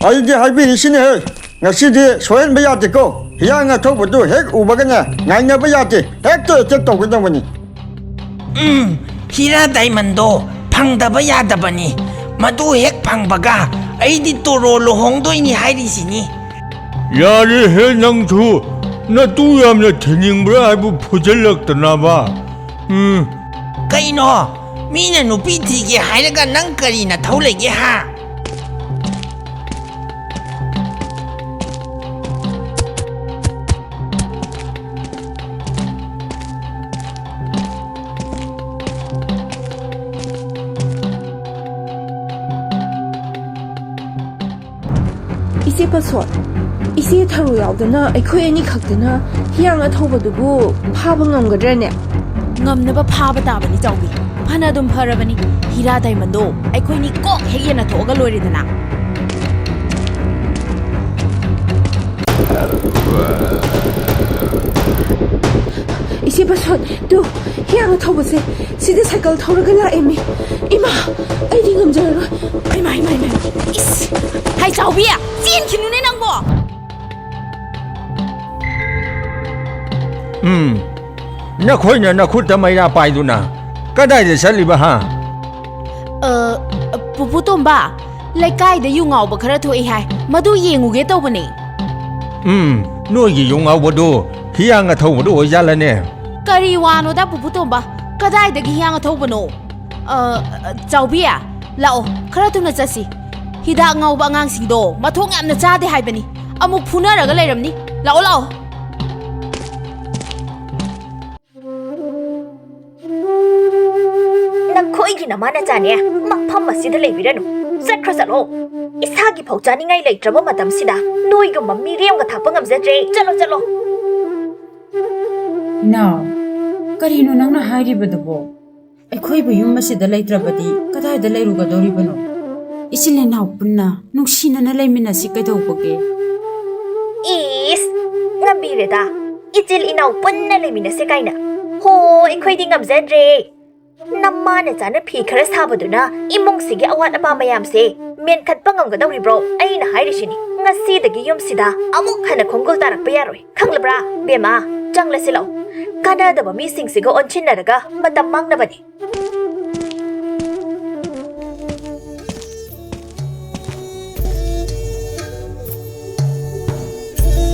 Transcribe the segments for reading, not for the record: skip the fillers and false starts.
ꯑꯩꯗꯤ ꯍꯥꯏꯕꯤꯔꯤꯁꯤꯅꯦ ꯉꯁꯤꯗꯤ ꯁꯣꯏꯍꯟꯕ ꯌꯥꯗꯦꯀꯣ ꯍꯤꯌꯥꯡ ꯑꯊꯧꯕꯗꯨ ꯍꯦꯛ ꯎꯕꯒꯅꯦ ꯉꯥꯏꯅꯕ ꯌꯥꯗꯦ ꯍꯦꯛꯇ ꯑꯦꯇꯦꯛ ꯇꯧꯒꯗꯕꯅꯤ ꯍꯤꯔꯥ ꯗꯥꯏꯃꯟꯗꯣ ꯐꯪꯗꯕ ꯌꯥꯗꯕꯅꯤ ꯃꯗꯨ ꯍꯦꯛ ꯐꯪꯕꯒ ꯑꯩꯗꯤ ꯇꯣꯔꯣ ꯂꯨꯍꯣꯡꯗꯣꯏꯅꯤ ꯍꯥꯏꯔꯤꯁꯤꯅꯤ ꯌꯥꯔꯦꯍꯦ ꯅꯪꯁꯨ ꯅꯇꯨ ꯌꯥꯝꯅ ꯊꯤꯅꯤꯡꯕ꯭ꯔꯥ ꯍꯥꯏꯕꯨ ꯐꯨꯖꯜꯂꯛꯇꯅꯕ ꯀꯩꯅꯣ ꯃꯤꯅ ꯅꯨꯄꯤ ꯊꯤꯒꯦ ꯍꯥꯏꯔꯒ ꯅꯪ ꯀꯔꯤ ꯅꯊꯧ ꯂꯩꯒꯦ ꯍꯥ 이제 봤어. 이제 타로 야우드나 ꯑꯩꯈꯣꯏ ꯑꯅꯤ ꯈꯛꯇꯅ ꯍꯤꯌꯥꯡ ꯑꯊꯧꯕꯗꯨꯕꯨ ꯐꯥꯕ ꯉꯝꯒꯗ꯭ꯔꯅꯦ ꯉꯝꯅꯕ ꯐꯥꯕ ꯇꯥꯕꯅꯤ ꯆꯥꯎꯕꯤ ꯐꯅ ꯑꯗꯨꯝ ꯐꯔꯕꯅꯤ ꯍꯤꯔꯥ ꯗꯥꯏꯃꯟꯗꯣ ꯑꯩꯈꯣꯏꯅꯤ ꯀꯣꯛ ꯍꯦꯛ ꯌꯦꯟꯅꯊꯣꯛꯑꯒ ꯂꯣꯏꯔꯦꯗꯅ 이제 봤어. 또 희양아 터보세. 시대 사이클 타오르가 라에미. 이마. 아이디 감자로. 이마. 이씨 하이 ꯆꯥꯎꯕꯤ ꯆꯦꯟꯈꯤꯅꯨꯅꯦ ꯅꯪꯕꯣ ꯅꯈꯣꯏꯅ ꯅꯈꯨꯠꯇ ꯃꯩꯔꯥ ꯄꯥꯏꯗꯨꯅ ꯀꯗꯥꯏꯗ ꯆꯠꯂꯤꯕ ꯍꯥ ꯄꯨꯄꯨ ꯇꯣꯝꯕ ꯂꯩꯀꯥꯏꯗ ꯌꯨ ꯉꯥꯎꯕ ꯈꯔ ꯊꯣꯛꯏ ꯍꯥꯏ ꯃꯗꯨ ꯌꯦꯡꯉꯨꯒꯦ ꯇꯧꯕꯅꯦ ꯅꯣꯏꯒꯤ ꯌꯨ ꯉꯥꯎꯕꯗꯨ ꯍꯤꯌꯥꯡ ꯑꯊꯧꯕꯗꯨ ꯑꯣꯏꯖꯥꯠꯂꯅꯦ ꯀꯔꯤ ꯋꯥꯅꯣꯗ ꯄꯨꯄꯨ ꯇꯣꯝꯕ ꯀꯗꯥꯏꯗꯒꯤ ꯍꯤꯌꯥꯡ ꯑꯊꯧꯕꯅꯣ ꯆꯥꯎꯕꯤ ꯂꯥꯛꯑꯣ ꯈꯔ ꯊꯨꯅ ꯆꯠꯁꯤ ꯍꯤꯗꯥꯛ ꯉꯥꯎꯕ ꯑꯉꯥꯡꯁꯤꯡꯗꯣ ꯃꯊꯣꯡ ꯌꯥꯝꯅ ꯆꯥꯗꯦ ꯍꯥꯏꯕꯅꯤ ꯑꯃꯨꯛ ꯐꯨꯅꯔꯒ ꯂꯩꯔꯝꯅꯤ ꯂꯥꯛꯑꯣ ꯅꯈꯣꯏꯒꯤ ꯅꯃꯥꯅ ꯆꯥꯅꯦ ꯃꯐꯝ ꯑꯁꯤꯗ ꯂꯩꯕꯤꯔꯅꯨ ꯆꯠꯈ꯭ꯔ ꯆꯠꯂꯣ ꯏꯁꯥꯒꯤ ꯐꯧ ꯆꯥꯅꯤꯡꯉꯥꯏ ꯂꯩꯇ꯭ꯔꯕ ꯃꯇꯝꯁꯤꯗ ꯅꯣꯏꯒꯨꯝꯕ ꯃꯤꯔꯦꯝꯒ ꯊꯥꯛꯄ ꯉꯝꯖꯗ꯭ꯔꯦ ꯆꯠꯂꯣ ꯏꯅꯥꯎ ꯀꯔꯤꯅꯣ ꯅꯪꯅ ꯍꯥꯏꯔꯤꯕꯗꯨꯕꯣ ꯑꯩꯈꯣꯏꯕꯨ ꯌꯨꯝ ꯑꯁꯤꯗ ꯂꯩꯇ꯭ꯔꯕꯗꯤ ꯀꯗꯥꯏꯗ ꯂꯩꯔꯨꯒꯗꯧꯔꯤꯕꯅꯣ ꯏꯆꯤꯜ ꯏꯅꯥꯎ ꯄꯨꯟꯅ ꯅꯨꯡꯁꯤꯅꯅ ꯂꯩꯃꯤꯟꯅꯁꯤ ꯀꯩꯗꯧꯕꯒꯦ ꯏꯁ ꯉꯝꯕꯤꯔꯦꯗ ꯏꯆꯤꯜ ꯏꯅꯥꯎ ꯄꯨꯟꯅ ꯂꯩꯃꯤꯟꯅꯁꯦ ꯀꯥꯏꯅ ꯍꯣ ꯑꯩꯈꯣꯏꯗꯤ ꯉꯝꯖꯗ꯭ꯔꯦ ꯅꯝꯃꯥꯅ ꯆꯥꯅ ꯐꯤ ꯈꯔ ꯁꯥꯕꯗꯨꯅ ꯏꯃꯨꯡꯁꯤꯒꯤ ꯑꯋꯥꯠ ꯑꯄꯥ ꯃꯌꯥꯝꯁꯦ ꯃꯦꯟꯈꯠꯄ ꯉꯝꯒꯗꯧꯔꯤꯕ꯭ꯔꯣ ꯑꯩꯅ ꯍꯥꯏꯔꯤꯁꯤꯅꯤ ꯉꯁꯤꯗꯒꯤ ꯌꯨꯝꯁꯤꯗ ꯑꯃꯨꯛ ꯍꯟꯅ ꯈꯣꯡꯒꯨꯜ ꯇꯥꯔꯛꯄ ꯌꯥꯔꯣꯏ ꯈꯪꯂꯕ꯭ꯔꯥ ꯕꯦꯝꯃ ꯆꯪꯂꯁꯤ ꯂꯥꯛꯑꯣ ꯀꯥꯟꯅꯗꯕ ꯃꯤꯁꯤꯡꯁꯤꯒ ꯑꯣꯟꯁꯤꯟꯅꯔꯒ ꯃꯇꯝ ꯃꯥꯡꯅꯕꯅꯤ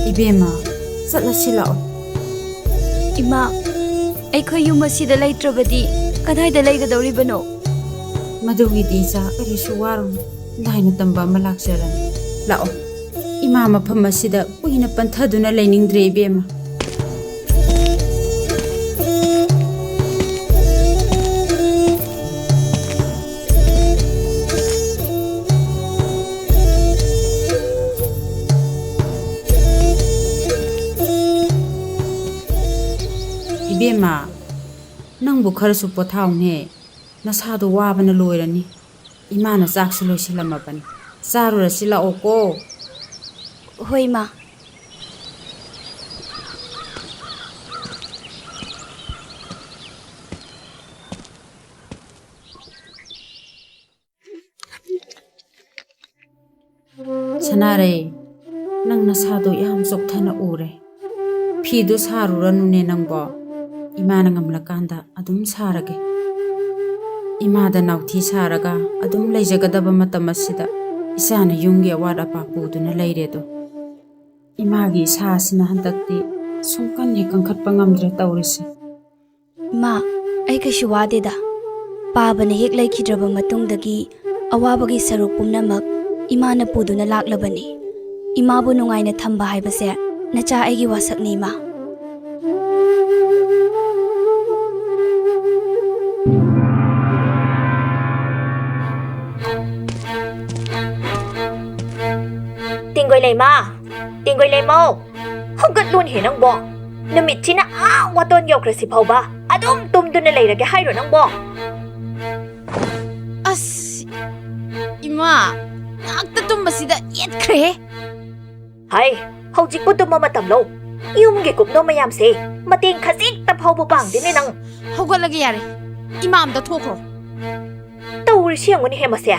이베마 ꯆꯠꯂꯁꯤ ꯂꯥꯛꯑꯣ 이마 ꯑꯩꯈꯣꯏ ꯌꯨꯝ ꯑꯁꯤꯗ ꯂꯩꯇ꯭ꯔꯕꯗꯤ ꯀꯗꯥꯏꯗ ꯂꯩꯒꯗꯧꯔꯤꯕꯅꯣ ꯃꯗꯨꯒꯤꯗꯤ ꯏꯆꯥ ꯀꯔꯤꯁꯨ ꯋꯥꯔꯨꯅꯨ ꯂꯥꯏꯅ ꯇꯝꯕ ꯑꯃ ꯂꯥꯛꯆꯔꯅꯤ ꯂꯥꯛꯑꯣ ꯏꯃꯥ ꯃꯐꯝ ꯑꯁꯤꯗ ꯀꯨꯏꯅ ꯄꯟꯊꯗꯨꯅ ꯂꯩꯅꯤꯡꯗ꯭ꯔꯦ ꯏꯕꯦꯝꯃ 이베마 ꯅꯪꯕꯨ ꯈꯔꯁꯨ ꯄꯣꯊꯥꯎꯅꯦ ꯅꯁꯥꯗꯣ ꯋꯥꯕꯅ ꯂꯣꯏꯔꯅꯤ 이마ꯅ ꯆꯥꯛꯁꯨ ꯂꯣꯏꯁꯤꯜꯂꯝꯃꯕꯅꯤ ꯆꯥꯔꯨꯔꯁꯤ ꯂꯥꯛꯑꯣꯀꯣ ꯍꯣꯏ ꯏꯃꯥ ꯁꯅꯥꯔꯦ ꯅꯪ ꯅꯁꯥꯗꯣ ꯌꯥꯝ ꯆꯣꯛꯊꯅ ꯎꯔꯦ ꯐꯤꯗꯣ ꯁꯥꯔꯨꯔꯅꯨꯅꯦ ꯅꯪꯕꯣ 이마ꯅ ꯉꯝꯂꯀꯥꯟꯗ ꯑꯗꯨꯝ ꯁꯥꯔꯒꯦ 이마ꯗ ꯅꯥꯎꯊꯤ ꯁꯥꯔꯒ ꯑꯗꯨꯝ ꯂꯩꯖꯒꯗꯕ ꯃꯇꯝ ꯑꯁꯤꯗ ꯏꯆꯥꯅ ꯌꯨꯝꯒꯤ ꯑꯋꯥꯠ ꯑꯄꯥ ꯄꯨꯗꯨꯅ ꯂꯩꯔꯦꯗꯣ 이마ꯒꯤ ꯏꯁꯥꯁꯤꯅ ꯍꯟꯗꯛꯇꯤ ꯁꯨꯡꯀꯟ ꯍꯦꯛ ꯀꯟꯈꯠꯄ ꯉꯝꯗ꯭ꯔꯦ ꯇꯧꯔꯤꯁꯦ ꯏꯃꯥ ꯑꯩ ꯀꯩꯁꯨ ꯋꯥꯗꯦꯗ ꯄꯥꯕꯅ ꯍꯦꯛ ꯂꯩꯈꯤꯗ꯭ꯔꯕ ꯃꯇꯨꯡꯗꯒꯤ ꯑꯋꯥꯕꯒꯤ ꯁꯔꯨꯛ ꯄꯨꯝꯅꯃꯛ ꯏꯃꯥꯅ ꯄꯨꯗꯨꯅ ꯂꯥꯛꯂꯕꯅꯤ ꯏꯃꯥꯕꯨ ꯅꯨꯡꯉꯥꯏꯅ ꯊꯝꯕ ꯍꯥꯏꯕꯁꯦ ꯅꯆꯥ ꯑꯩꯒꯤ ꯋꯥꯁꯛꯅꯤ ꯏꯃꯥ ꯇꯤꯡꯒꯣꯏ ꯂꯩꯃꯧ ꯍꯧꯒꯠꯂꯨꯅꯦ ꯅꯪꯕꯣ ꯅꯨꯃꯤꯠꯁꯤꯅ ꯋꯥꯇꯣꯟ ꯌꯧꯈ꯭ꯔꯁꯤ ꯐꯥꯎꯕ ꯑꯗꯨꯝ ꯇꯨꯝꯗꯨꯅ ꯂꯩꯔꯒꯦ ꯍꯥꯏꯔꯣ ꯅꯪꯕꯣ ꯑꯁ ꯏꯃꯥ ꯉꯥꯛꯇ ꯇꯨꯝꯕꯁꯤꯗ ꯌꯦꯠꯈ꯭ꯔꯦ ꯍꯥꯏ ꯍꯧꯖꯤꯛꯄꯨ ꯇꯨꯝꯕ ꯃꯇꯝ ꯂꯧ ꯌꯨꯝꯒꯤ ꯀꯨꯞꯅꯣ ꯃꯌꯥꯝꯁꯦ ꯃꯇꯦꯡ ꯈꯖꯤꯛꯇ ꯐꯥꯎꯕ ꯄꯥꯡꯗꯦꯅꯦ ꯅꯪ ꯍꯧꯒꯠꯂꯒꯦ ꯌꯥꯔꯦ ꯏꯃꯥ ꯑꯝꯇ ꯊꯣꯛꯈ꯭ꯔꯣ ꯇꯧꯔꯤꯁꯤ ꯌꯦꯡꯉꯨꯅꯦ ꯍꯦ ꯃꯁꯦ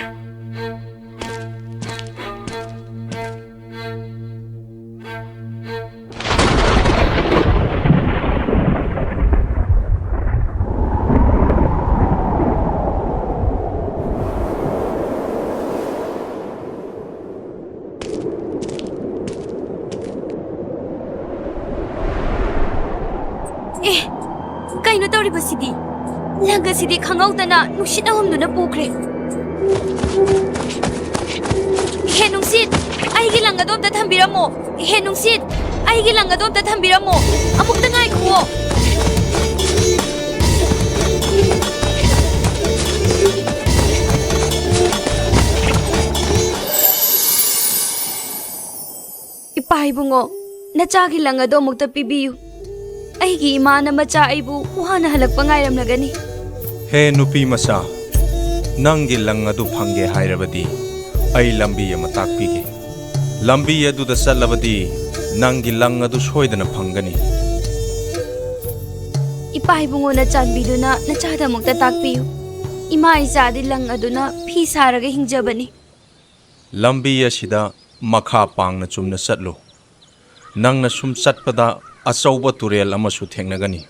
ꯑꯁꯤꯗꯤ ꯂꯪ ꯑꯁꯤꯗꯤ ꯈꯪꯍꯧꯗꯅ ꯅꯨꯡꯁꯤꯠ ꯑꯍꯨꯝꯗꯨꯅ ꯄꯨꯈ꯭ꯔꯦ ꯍꯦ ꯅꯨꯡꯁꯤꯠ ꯑꯩꯒꯤ ꯂꯪ ꯑꯗꯣ ꯑꯝꯇ ꯊꯝꯕꯤꯔꯝꯃꯣ ꯍꯦ ꯅꯨꯡꯁꯤꯠ ꯑꯩꯒꯤ ꯂꯪ ꯑꯗꯣ ꯑꯝꯇ ꯊꯝꯕꯤꯔꯝꯃꯣ ꯑꯃꯨꯛꯇ ꯉꯥꯏꯈꯨꯋꯣ ꯏꯄꯥ ꯏꯕꯨꯡꯉꯣ ꯅꯆꯥꯒꯤ ꯂꯪ ꯑꯗꯣ ꯑꯃꯨꯛꯇ ꯄꯤꯕꯤꯌꯨ ꯑꯩꯒꯤ ꯏꯃꯥꯅ ꯃꯆꯥ ꯑꯩꯕꯨ ꯋꯥꯅ ꯍꯜꯂꯛꯄ ꯉꯥꯏꯔꯝꯂꯒꯅꯤ ꯍꯦ ꯅꯨꯄꯤ ꯃꯆꯥ ꯅꯪꯒꯤ ꯂꯪ ꯑꯗꯨ ꯐꯪꯒꯦ ꯍꯥꯏꯔꯕꯗꯤ ꯑꯩ ꯂꯝꯕꯤ ꯑꯃ ꯇꯥꯛꯄꯤꯒꯦ ꯂꯝꯕꯤ ꯑꯗꯨꯗ ꯆꯠꯂꯕꯗꯤ ꯅꯪꯒꯤ ꯂꯪ ꯑꯗꯨ ꯁꯣꯏꯗꯅ ꯐꯪꯒꯅꯤ ꯏꯄꯥ ꯏꯕꯨꯡꯉꯣꯅ ꯆꯥꯟꯕꯤꯗꯨꯅ ꯅꯆꯥꯗ ꯑꯃꯨꯛꯇ ꯇꯥꯛꯄꯤꯌꯨ ꯏꯃꯥ ꯏꯆꯥꯗꯤ ꯂꯪ ꯑꯗꯨꯅ ꯐꯤ ꯁꯥꯔꯒ ꯍꯤꯡꯖꯕꯅꯤ ꯂꯝꯕꯤ ꯑꯁꯤꯗ ꯃꯈꯥ ꯄꯥꯡꯅ ꯆꯨꯝꯅ ꯆꯠꯂꯨ ꯅꯪꯅ ꯁꯨꯝ ꯆꯠꯄꯗ ꯑꯆꯧꯕ ꯇꯨꯔꯦꯜ ꯑꯃꯁꯨ ꯊꯦꯡꯅꯒꯅꯤ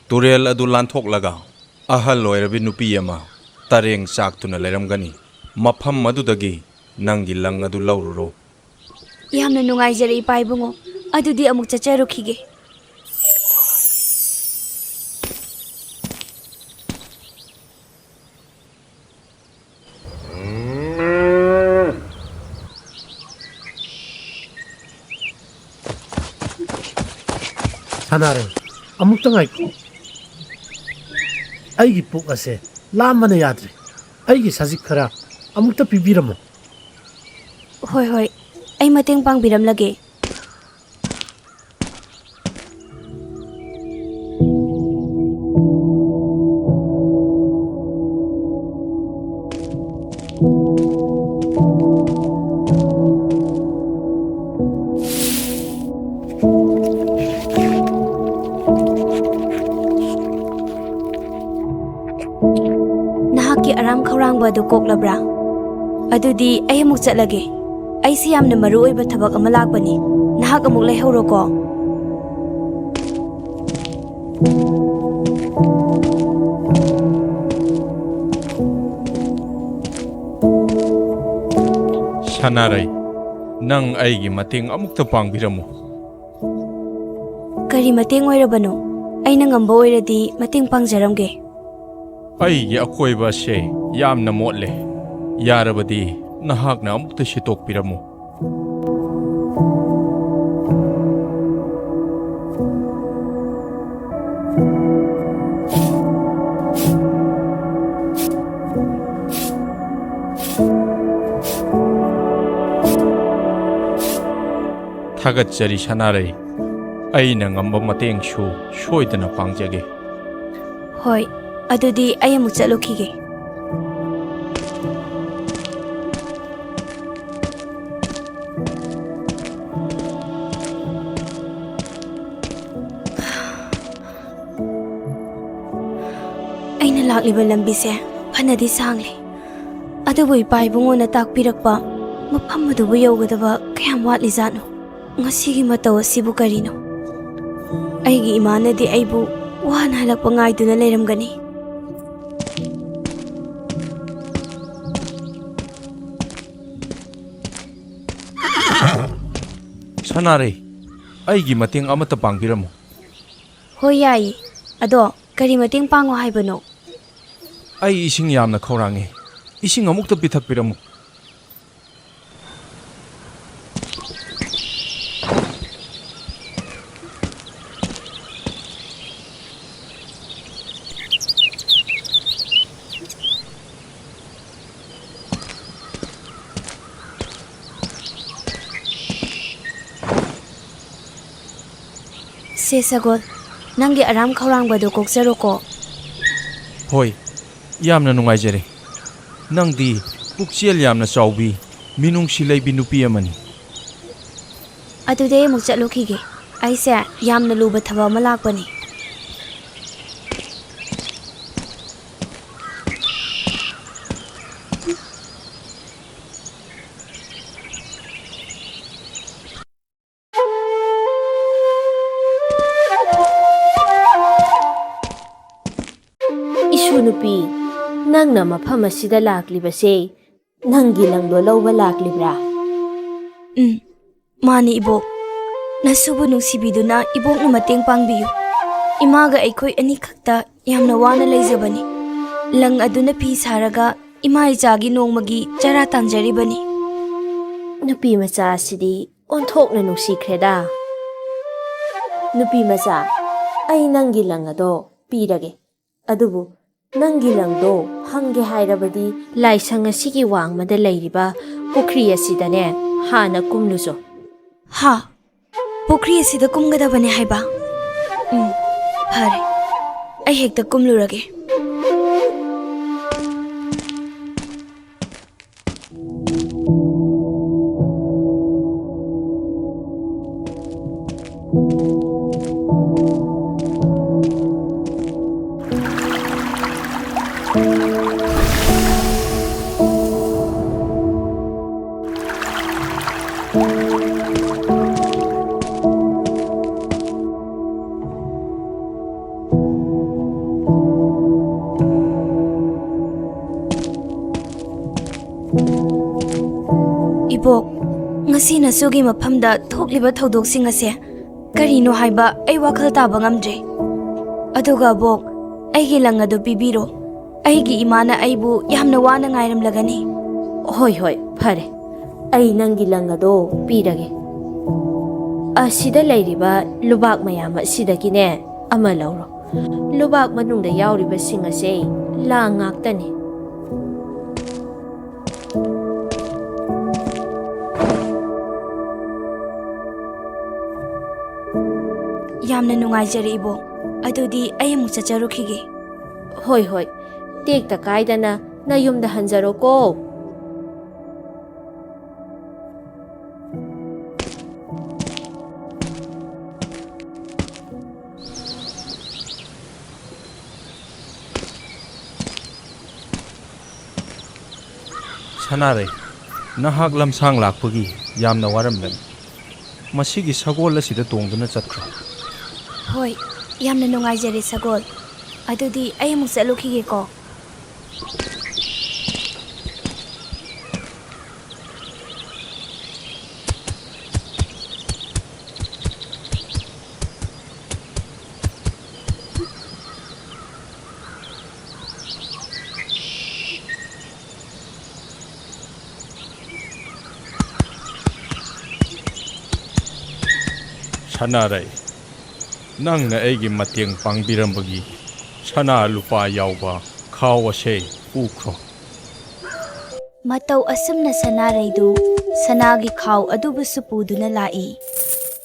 ꯇꯨꯔꯦꯜ ꯑꯗꯨ ꯂꯥꯟꯊꯣꯛꯂꯒ ꯑꯍꯜ ꯑꯣꯏꯔꯕꯤ ꯅꯨꯄꯤ ꯑꯃ ꯇꯔꯦꯡ ꯆꯥꯛꯇꯨꯅ ꯂꯩꯔꯝꯒꯅꯤ ꯃꯐꯝ ꯑꯗꯨꯗꯒꯤ ꯅꯪꯒꯤ ꯂꯪ ꯑꯗꯨ ꯂꯧꯔꯨꯔꯣ ꯌꯥꯝꯅ ꯅꯨꯡꯉꯥꯏꯖꯔꯦ ꯏꯄꯥ ꯏꯕꯨꯡꯉꯣ ꯑꯗꯨꯗꯤ ꯑꯃꯨꯛ ꯆꯠꯆꯔꯨꯈꯤꯒꯦ ꯁꯥꯟꯅꯔꯦ ꯑꯃꯨꯛꯇ ꯉꯥꯏꯈꯣ ꯑꯩꯒꯤ ꯄꯨꯛ ꯑꯁꯦ ꯂꯥꯝꯕꯅ ꯌꯥꯗ꯭ꯔꯦ ꯑꯩꯒꯤ ꯁꯖꯤꯛ ꯈꯔ ꯑꯃꯨꯛꯇ ꯄꯤꯕꯤꯔꯝꯃꯣ ꯍꯣꯏ ꯍꯣꯏ ꯑꯩ ꯃꯇꯦꯡ ꯄꯥꯡꯕꯤꯔꯝꯂꯒꯦ ꯅꯍꯥꯛꯀꯤ ꯑꯔꯥꯝ ꯈꯧꯔꯥꯡꯕ ꯑꯗꯨ ꯀꯣꯛꯂꯕ꯭ꯔꯥ ꯑꯗꯨꯗꯤ ꯑꯩ ꯑꯃꯨꯛ ꯆꯠꯂꯒꯦ ꯑꯩꯁꯤ ꯌꯥꯝꯅ ꯃꯔꯨꯑꯣꯏꯕ ꯊꯕꯛ ꯑꯃ ꯂꯥꯛꯄꯅꯤ ꯅꯍꯥꯛ ꯑꯃꯨꯛ ꯂꯩꯍꯧꯔꯣꯀꯣ ꯁꯅꯥꯔꯩ ꯅꯪ ꯑꯩꯒꯤ ꯃꯇꯦꯡ ꯑꯃꯨꯛꯇ ꯄꯥꯡꯕꯤꯔꯝꯃꯨ ꯀꯔꯤ ꯃꯇꯦꯡ ꯑꯣꯏꯔꯕꯅꯣ ꯑꯩꯅ ꯉꯝꯕ ꯑꯣꯏꯔꯗꯤ ꯃꯇꯦꯡ ꯄꯥꯡꯖꯔꯝꯒꯦ ꯑꯩꯒꯤ ꯑꯀꯣꯏꯕ ꯑꯁꯦ ꯌꯥꯝꯅ ꯃꯣꯠꯂꯦ ꯌꯥꯔꯕꯗꯤ ꯅꯍꯥꯛꯅ ꯑꯃꯨꯛꯇ ꯁꯤꯠꯇꯣꯛꯄꯤꯔꯝꯃꯨ ꯊꯥꯒꯠꯆꯔꯤ ꯁꯅꯥꯔꯩ ꯑꯩꯅ ꯉꯝꯕ ꯃꯇꯦꯡꯁꯨ ꯁꯣꯏꯗꯅ ꯄꯥꯡꯖꯒꯦ ꯍꯣꯏ ꯑꯗꯨꯗꯤ ꯑꯩ ꯑꯃꯨꯛ ꯆꯠꯂꯨꯈꯤꯒꯦ ꯑꯩꯅ ꯂꯥꯛꯂꯤꯕ ꯂꯝꯕꯤꯁꯦ ꯐꯅꯗꯤ ꯁꯥꯡꯂꯤ ꯑꯗꯨꯕꯨ ꯏꯄꯥ ꯏꯕꯨꯡꯉꯣꯅ ꯇꯥꯛꯄꯤꯔꯛꯄ ꯃꯐꯝ ꯑꯗꯨꯕꯨ ꯌꯧꯒꯗꯕ ꯀꯌꯥꯝ ꯋꯥꯠꯂꯤꯖꯥꯠꯅꯣ ꯉꯁꯤꯒꯤ ꯃꯇꯧ ꯑꯁꯤꯕꯨ ꯀꯔꯤꯅꯣ ꯑꯩꯒꯤ ꯏꯃꯥꯅꯗꯤ ꯑꯩꯕꯨ ꯋꯥꯅ ꯍꯜꯂꯛꯄ ꯉꯥꯏꯗꯨꯅ ꯂꯩꯔꯝꯒꯅꯤ ꯁꯅꯥꯔꯩ ꯑꯩꯒꯤ ꯃꯇꯦꯡ ꯑꯃꯠꯇ ꯄꯥꯡꯕꯤꯔꯝꯃꯨ ꯍꯣꯏ ꯌꯥꯏꯌꯦ ꯑꯗꯣ ꯀꯔꯤ ꯃꯇꯦꯡ ꯄꯥꯡꯉꯣ ꯍꯥꯏꯕꯅꯣ ꯑꯩ ꯏꯁꯤꯡ ꯌꯥꯝꯅ ꯈꯧꯔꯥꯡꯉꯤ ꯏꯁꯤꯡ ꯑꯃꯨꯛꯇ ꯄꯤꯊꯛꯄꯤꯔꯝꯃꯨ ꯁꯦ ꯁꯒꯣꯜ ꯅꯪꯒꯤ ꯑꯔꯥꯝ ꯈꯧꯔꯥꯡꯕꯗꯨ ꯀꯣꯛꯆꯔꯣꯀꯣ ꯍꯣꯏ ꯌꯥꯝꯅ ꯅꯨꯡꯉꯥꯏꯖꯔꯦ ꯅꯪꯗꯤ ꯄꯨꯛꯆꯦꯜ ꯌꯥꯝꯅ ꯆꯥꯎꯕꯤ ꯃꯤꯅꯨꯡꯁꯤ ꯂꯩꯕꯤ ꯅꯨꯄꯤ ꯑꯃꯅꯤ ꯑꯗꯨꯗꯤ ꯑꯩ ꯑꯃꯨꯛ ꯆꯠꯂꯨꯈꯤꯒꯦ ꯑꯩꯁꯦ ꯌꯥꯝꯅ ꯂꯨꯕ ꯊꯕꯛ ꯑꯃ ꯂꯥꯛꯄꯅꯤ ꯏꯁꯨ ꯅꯨꯄꯤ ꯅꯪꯅ ꯃꯐꯝ ꯑꯁꯤꯗ ꯂꯥꯛꯂꯤꯕꯁꯦ ꯅꯪꯒꯤ ꯂꯪꯗꯣ ꯂꯧꯕ ꯂꯥꯛꯂꯤꯕ꯭ꯔꯥ ꯃꯥꯅꯤ ꯏꯕꯣꯛ ꯅꯁꯨꯕꯨ ꯅꯨꯡꯁꯤꯕꯤꯗꯨꯅ ꯏꯕꯣꯛꯅ ꯃꯇꯦꯡ ꯄꯥꯡꯕꯤꯌꯨ ꯏꯃꯥꯒ ꯑꯩꯈꯣꯏ ꯑꯅꯤꯈꯛꯇ ꯌꯥꯝꯅ ꯋꯥꯅ ꯂꯩꯖꯕꯅꯤ ꯂꯪ ꯑꯗꯨꯅ ꯐꯤ ꯁꯥꯔꯒ ꯏꯃꯥ ꯏꯆꯥꯒꯤ ꯅꯣꯡꯃꯒꯤ ꯆꯔꯥ ꯇꯥꯟꯖꯔꯤꯕꯅꯤ ꯅꯨꯄꯤ ꯃꯆꯥ ꯑꯁꯤꯗꯤ ꯑꯣꯟꯊꯣꯛꯅ ꯅꯨꯡꯁꯤꯈ꯭ꯔꯦꯗ ꯅꯨꯄꯤ ꯃꯆꯥ ꯑꯩ ꯅꯪꯒꯤ ꯂꯪ ꯑꯗꯣ ꯄꯤꯔꯒꯦ ꯑꯗꯨꯕꯨ ꯅꯪꯒꯤ ꯂꯪꯗꯣ ꯐꯪꯒꯦ ꯍꯥꯏꯔꯕꯗꯤ ꯂꯥꯏꯁꯪ ꯑꯁꯤꯒꯤ ꯋꯥꯡꯃꯗ ꯂꯩꯔꯤꯕ ꯄꯨꯈ꯭ꯔꯤ ꯑꯁꯤꯗꯅꯦ ꯍꯥꯟꯅ ꯀꯨꯝꯂꯨꯆꯣ ꯍꯥ ꯄꯨꯈ꯭ꯔꯤ ꯑꯁꯤꯗ ꯀꯨꯝꯒꯗꯕꯅꯦ ꯍꯥꯏꯕ ꯐꯔꯦ ꯑꯩ ꯍꯦꯛꯇ ꯀꯨꯝꯂꯨꯔꯒꯦ Ibok, ngasi na sugi maphamda thokliba thodok-sing ase karino haiba ai wakhal taba ngamdre. Aduga bok, aigi lang adu pibiro. Aigi imana aibu yamna wana ngairamlagani. Hoi hoi, phare. Ai nangi lang ado pirage. Asida lairiba lubak mayam asidagine ama lauro. Lubak manungda yauriba sing ase la ngaktani. Yamna nungaijare Ibok. Adudi ai amuk chacharukhige. Hoi hoi. Tekta kaidana na yumda hanjaro ko. Sanare, nahak lamsang lakpagi yamna waramgani. Masigi sagol asida tongduna chatra. Hoi, yamna nungaijare sagol. Adudi ai amuk chalukhige ko. Sanare, nang na aigi mateng pangbirambagi sana lupa yauba khawase ukro. Matau asumna sanaraidu sanagi khaw adubusu puduna lai.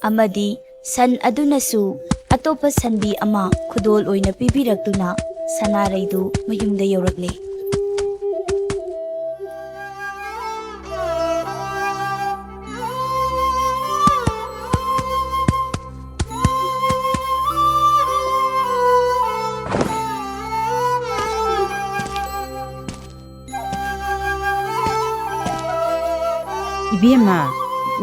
Amadi san adunasu atopa sanbi ama khudol oina pibirakduna sanaraidu mayumda yaurakle. Ibema,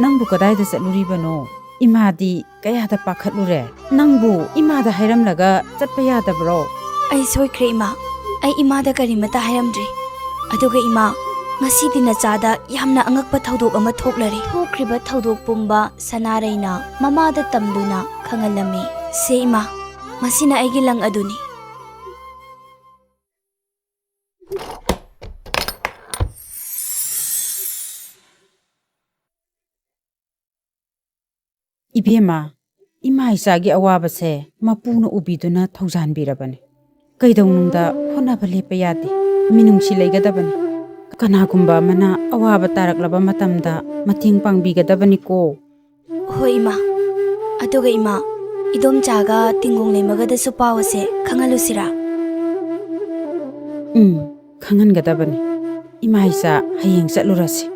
nangbu kadai da chatluribano? Imadi kayada pakhatlure. Nangbu imada hairamlaga chatpa yadabro? Ai soikre ima. Ai imada karimata hairamdre. Aduga ima, ngasidi na chada yamna angakpa thodok ama thoklare. Thokriba thodok pumba sanaraina mamada tamduna khangalami. Se ima, masina aigi lang aduni. Ibema, ima isagi awabase mapuna ubiduna thaujanbirabane. Kaidawnungda honaba lepa yade. Minungsi leigadabane. Kanagumba mana awaba taraklaba matamda mateng pangbigadabani ko. Hoi ima. Aduga ima, idom chaga tingong lemagada supawase khangalusira. Khangangadabane. Ima isa hayeng chatlurasi.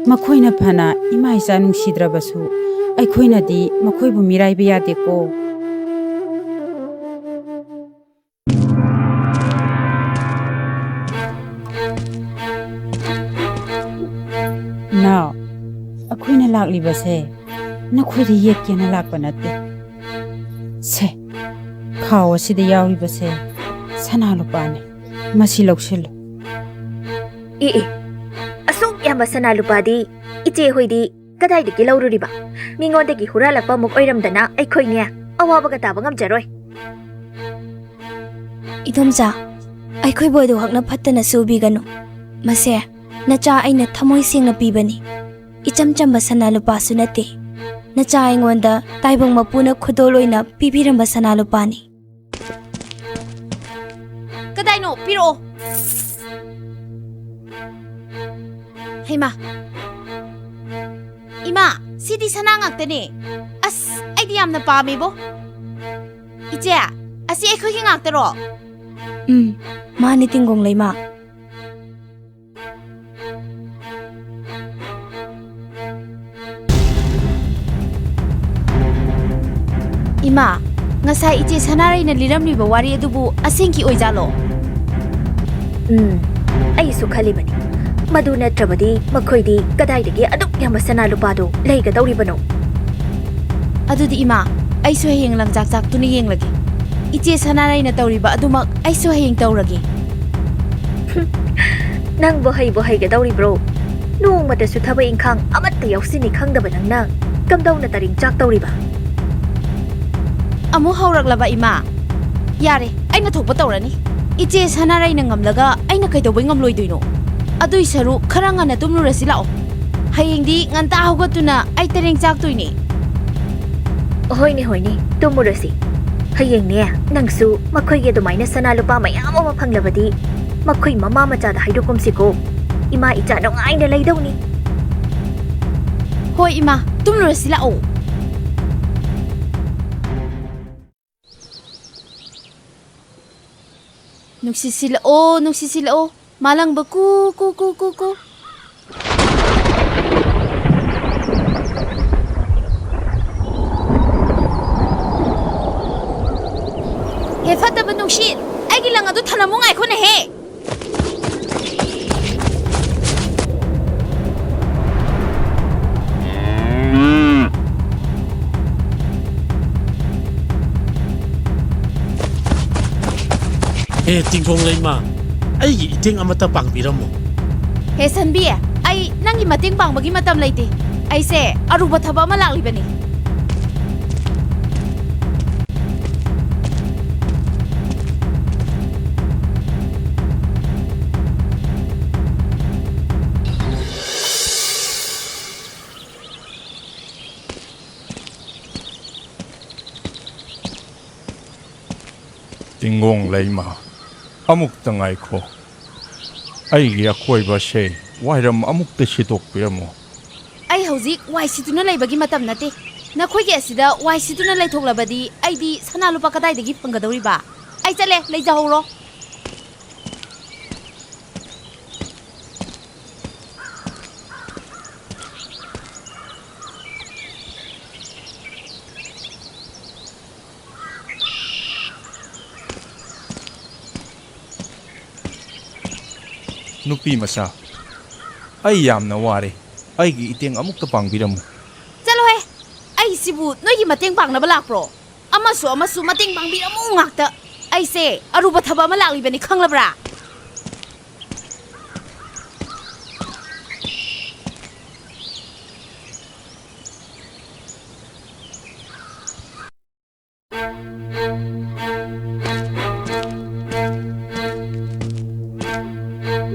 Makhoina phana ima isa nungsidrabasu. Aikhoina di makhoibu miraiba yade ko. Now, akhoina laklibase nakhoida yekkena lakpa natte. Se, khaw asida yauribase sana lupane. Masi lokshilo. Asuk yamba sana lupadi iche hoidi kadai dagi laururiba. Mingodagi huralakpa muk oiramdana aikhoine awabaga taba ngamjaroi. Idomja, ꯑꯩꯈꯣꯏ ꯕꯣꯏꯗꯣ ꯍꯛꯅ ꯐꯠꯇꯅ ꯁꯨꯕꯤꯒꯅꯨ. ꯃꯁꯦ ꯅꯆꯥ ꯑꯩꯅ ꯊꯃꯣꯏ ꯁꯦꯡꯅ ꯄꯤꯕꯅꯤ. ꯏꯆꯝ ꯆꯝꯕ ꯁꯅꯥ ꯂꯨꯄꯥꯁꯨ ꯅꯠꯇꯦ. ꯅꯆꯥ ꯑꯩꯉꯣꯟꯗ ꯇꯥꯏꯕꯪ ꯃꯄꯨꯅ ꯈꯨꯗꯣꯜ ꯑꯣꯏꯅ ꯄꯤꯕꯤꯔꯝꯕ ꯁꯅꯥ ꯂꯨꯄꯥꯅꯤ. Kadayno, piro. Hema. Ima, sidi sana ngaktani. As, ay di yamna pami bo. Ije, asi ay kuki ngaktaro. Mani tinggong lay ma. Ima, ngasay ije sanaray na liramliba wari adubu asengki oijalo. ꯑꯩꯁꯨ ꯈꯜꯂꯤꯕꯅꯤ ꯃꯗꯨ ꯅꯠꯇ꯭ꯔꯕꯗꯤ ꯃꯈꯣꯏꯗꯤ ꯀꯗꯥꯏꯗꯒꯤ ꯑꯗꯨꯛ ꯌꯥꯝꯕ ꯁꯅꯥ ꯂꯨꯄꯥꯗꯨ ꯂꯩꯒꯗꯧꯔꯤꯕꯅꯣ Adudi ima, aisu hayeng lamjak jak tuni yeng lagi. Ije sanaray na tawriba adumak aisu hayeng tawragi. ꯅꯪꯕꯨ ꯍꯩꯒꯗꯧꯔꯤꯕ꯭ꯔꯣ ꯅꯣꯡꯃꯇꯁꯨ ꯊꯕꯛ ꯏꯪꯈꯥꯡ ꯑꯃꯠꯇ ꯌꯥꯎꯁꯤꯟꯅꯤ ꯈꯪꯗꯕ ꯅꯪꯅ ꯀꯝꯗꯧꯅ ꯇꯔꯤꯡ ꯆꯥꯛ ꯇꯧꯔꯤꯕ Amu hawraklaba ima. Yare, aina thokpa tawrani. Ije sanaray na ngamlaga aina kaitawbai ngamloidoino. Adui saru khara ngana tumlurasi lao. Hayengdi nganta hawgatuna ai tereng chak toini. ꯍꯣꯏꯅꯦ ꯇꯨꯝꯃꯨꯔꯁꯤ ꯍꯌꯦꯡꯅꯦ ꯅꯪꯁꯨ ꯃꯈꯣꯏꯒꯤ ꯑꯗꯨꯃꯥꯏꯅ ꯁꯅꯥ ꯂꯨꯄꯥ ꯃꯌꯥꯝ ꯑꯃ ꯐꯪꯂꯕꯗꯤ ꯃꯈꯣꯏ ꯃꯃꯥ ꯃꯆꯥꯗ ꯍꯥꯏꯗꯣꯛꯀꯨꯝꯁꯤꯀꯣ ꯏꯃꯥ ꯏꯆꯥ ꯅꯨꯡꯉꯥꯏꯅ ꯂꯩꯗꯧꯅꯤ Hoi ima, tumlurasi lao. Nugsisila o. Malang ba ku. He fata ba nungshit? Ay gilang ado tanamo nga ko na he. tingkong lay ma. Ay iting amata pangbiram mo. He sanbi ay nangi mating bang bagi matam laiti. Ay se aruba thaba malakli bani. Tingong layma. Amuk tangay ko. Ay ako'y ba siya? Wairam amuk te sitok pira mo. Ay hauzik wai situna laibagi matam nate. Nakoy gi asida wai situna laithoklabadi ay di sanalupa kadaydagi panggadawriba. Ay chale laijahoro. Nupi masa. Ay yamna wari. Ay gi iteng amuk ta pangbira mo. Chalo he. Ay sibu noy gi mateng pang na balak pro. Amasu mateng pangbira mo ngakta. Ay se aruba thaba malakli bani khanglabra.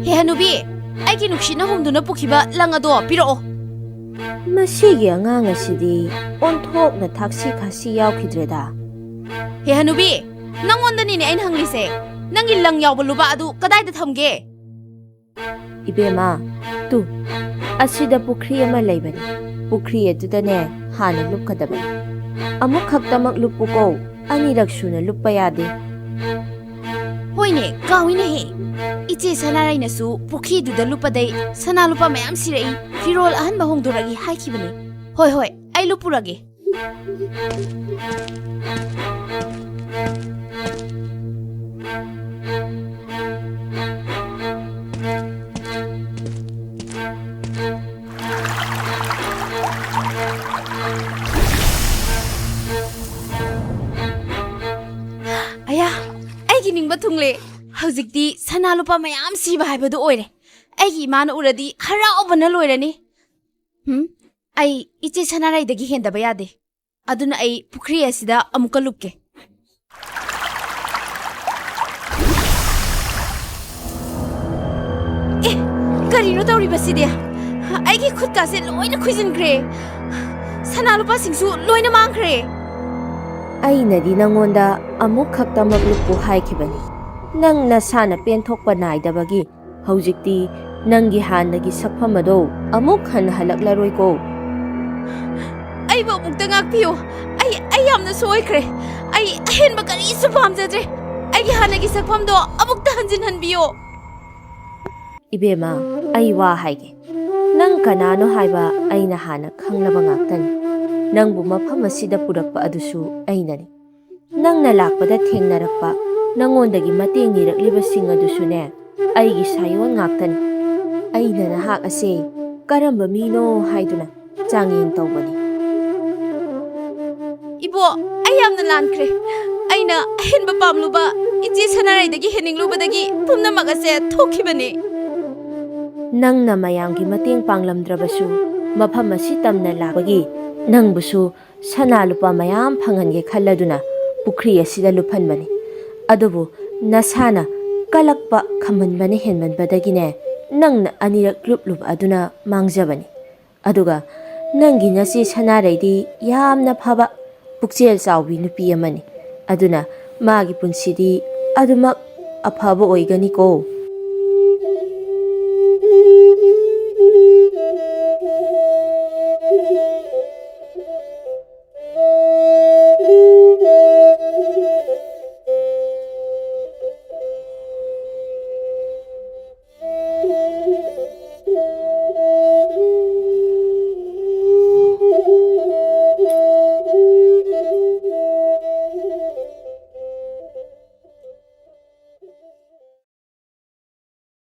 He hanubi, ay kinuksina humduna pukiba lang ado piro. ꯃꯁꯤꯒꯤ ꯑꯉꯥꯡ ꯑꯁꯤꯗꯤ ꯑꯣꯟꯊꯣꯛꯅ ꯊꯛꯁꯤ ꯈꯥꯁꯤ ꯌꯥꯎꯈꯤꯗ꯭ꯔꯦꯗ He hanubi, nangondanini aina hanglise. Nangi lang yawba luba adu kadayda thamge. ꯏꯕꯦꯝꯃ two ꯑꯁꯤꯗ ꯄꯨꯈ꯭ꯔꯤ ꯑꯃ ꯂꯩꯕꯅꯤ ꯄꯨꯈ꯭ꯔꯤ ꯑꯗꯨꯗꯅꯦ ꯍꯥꯟꯅ ꯂꯨꯞꯀꯗꯕꯅꯤ ꯑꯃꯨꯛ ꯈꯛꯇꯃꯛ ꯂꯨꯞꯄꯨꯀꯣ ꯑꯅꯤꯔꯛ ꯁꯨꯅ ꯂꯨꯞꯄ ꯌꯥꯗꯦ Hoine, kawine he. Iche sanaray nasu pukhi duda lupaday sanalupa mayam sirai firol ahan bahong duragi haikibani. Hoi, ay lupuragi. Aya, ay gining batungle. Hawjikti sanalupa mayam siba haibadu oire. Aigi imana uradi haraubana loirani. Ay iche sanaray dagi hendaba yade. Aduna ay pukri asida amuka lukke. ꯀꯔꯤꯅꯣ ꯇꯧꯔꯤꯕꯁꯤꯗꯤ ꯑꯩꯒꯤ ꯈꯨꯠꯀꯥꯁꯦ ꯂꯣꯏꯅ ꯈꯨꯏꯖꯤꯟꯈ꯭ꯔꯦ ꯁꯅꯥ ꯂꯨꯄꯥꯁꯤꯡꯁꯨ ꯂꯣꯏꯅ ꯃꯥꯡꯈ꯭ꯔꯦ ꯑꯩꯅꯗꯤ ꯅꯪꯉꯣꯟꯗ ꯑꯃꯨꯛ ꯈꯛꯇꯃꯛ ꯂꯨꯞꯄꯨ ꯍꯥꯏꯈꯤꯕꯅꯤ ꯅꯪ ꯅꯁꯥꯅ ꯄꯦꯟꯊꯣꯛꯄ ꯅꯥꯏꯗꯕꯒꯤ ꯍꯧꯖꯤꯛꯇꯤ ꯅꯪꯒꯤ ꯍꯥꯟꯅꯒꯤ ꯁꯛꯐꯝ ꯑꯗꯣ ꯑꯃꯨꯛ ꯍꯟꯅ ꯍꯜꯂꯛꯂꯔꯣꯏꯀꯣ ꯑꯩꯕꯨ ꯑꯃꯨꯛꯇ ꯉꯥꯛꯄꯤꯌꯨ ꯑꯩ ꯌꯥꯝꯅ ꯁꯣꯏꯈ꯭ꯔꯦ ꯑꯩ ꯑꯍꯦꯟꯕ ꯀꯔꯤꯁꯨ ꯄꯥꯝꯖꯗ꯭ꯔꯦ ꯑꯩꯒꯤ ꯍꯥꯟꯅꯒꯤ ꯁꯛꯐꯝꯗꯣ ꯑꯃꯨꯛꯇ ꯍꯟꯖꯤꯟꯍꯟꯕꯤꯌꯣ ꯏꯕꯦꯝꯃ ꯑꯩ ꯋꯥ ꯍꯥꯏꯒꯦ ꯅꯪ ꯀꯅꯥꯅꯣ ꯍꯥꯏꯕ ꯑꯩꯅ ꯍꯥꯟꯅ ꯈꯪꯂꯕ ꯉꯥꯛꯇꯅꯤ ꯅꯪꯕꯨ ꯃꯐꯝ ꯑꯁꯤꯗ ꯄꯨꯔꯛꯄ ꯑꯗꯨꯁꯨ ꯑꯩꯅꯅꯤ ꯅꯪꯅ ꯂꯥꯛꯄꯗ ꯊꯦꯡꯅꯔꯛꯄ ꯅꯪꯉꯣꯟꯗꯒꯤ ꯃꯇꯦꯡ ꯅꯤꯔꯛꯂꯤꯕꯁꯤꯡ ꯑꯗꯨꯁꯨꯅꯦ ꯑꯩꯒꯤ ꯁꯥꯌꯣꯟ ꯉꯥꯛꯇꯅꯤ ꯑꯩꯅ ꯅꯍꯥꯛ ꯑꯁꯦ ꯀꯔꯝꯕ ꯃꯤꯅꯣ ꯍꯥꯏꯗꯨꯅ ꯆꯥꯡꯌꯦꯡ ꯇꯧꯕꯅꯤ 이보, ꯑꯩ ꯌꯥꯝꯅ ꯂꯥꯟꯈ꯭ꯔꯦ. ꯑꯩꯅ ꯑꯍꯦꯟꯕ ꯄꯥꯝꯂꯨꯕ ꯏꯆꯦ ꯁꯅꯥꯔꯩꯗꯒꯤ ꯍꯦꯟꯅꯤꯡꯂꯨꯕꯗꯒꯤ ꯄꯨꯝꯅꯃꯛ ꯑꯁꯦ ꯊꯣꯛꯈꯤꯕꯅꯤ. ꯅꯪꯅ ꯃꯌꯥꯝꯒꯤ ꯃꯇꯦꯡ ꯄꯥꯡꯂꯝꯗ꯭ꯔꯕꯁꯨ ꯃꯐꯝ ꯑꯁꯤ ꯇꯝꯅ ꯂꯥꯛꯄꯒꯤ ꯅꯪꯕꯨꯁꯨ ꯁꯅꯥ ꯂꯨꯄꯥ ꯃꯌꯥꯝ ꯐꯪꯍꯟꯒꯦ ꯈꯜꯂꯗꯨꯅ ꯄꯨꯈ꯭ꯔꯤ ꯑꯁꯤꯗ ꯂꯨꯞꯍꯟꯕꯅꯤ. ꯑꯗꯨꯕꯨ ꯅꯁꯥꯅ ꯀꯂꯛꯄ ꯈꯝꯍꯟꯕꯅ ꯍꯦꯟꯃꯟꯕꯗꯒꯤꯅꯦ ꯅꯪꯅ ꯑꯅꯤꯔꯛ ꯂꯨꯞꯂꯨꯕ ꯑꯗꯨꯅ ꯃꯥꯡꯖꯕꯅꯤ. ꯑꯗꯨꯒ ꯅꯪꯒꯤ ꯅꯆꯦ ꯁꯅꯥꯔꯩꯗꯤ ꯌꯥꯝꯅ ꯐꯕ ꯄꯨꯛꯆꯦꯜ ꯆꯥꯎꯕꯤ ꯅꯨꯄꯤ ꯑꯃꯅꯤ. ꯑꯗꯨꯅ ꯃꯥꯒꯤ ꯄꯨꯟꯁꯤꯗꯤ ꯑꯗꯨꯃꯛ ꯑꯐꯕ ꯑꯣꯏꯒꯅꯤꯀꯣ.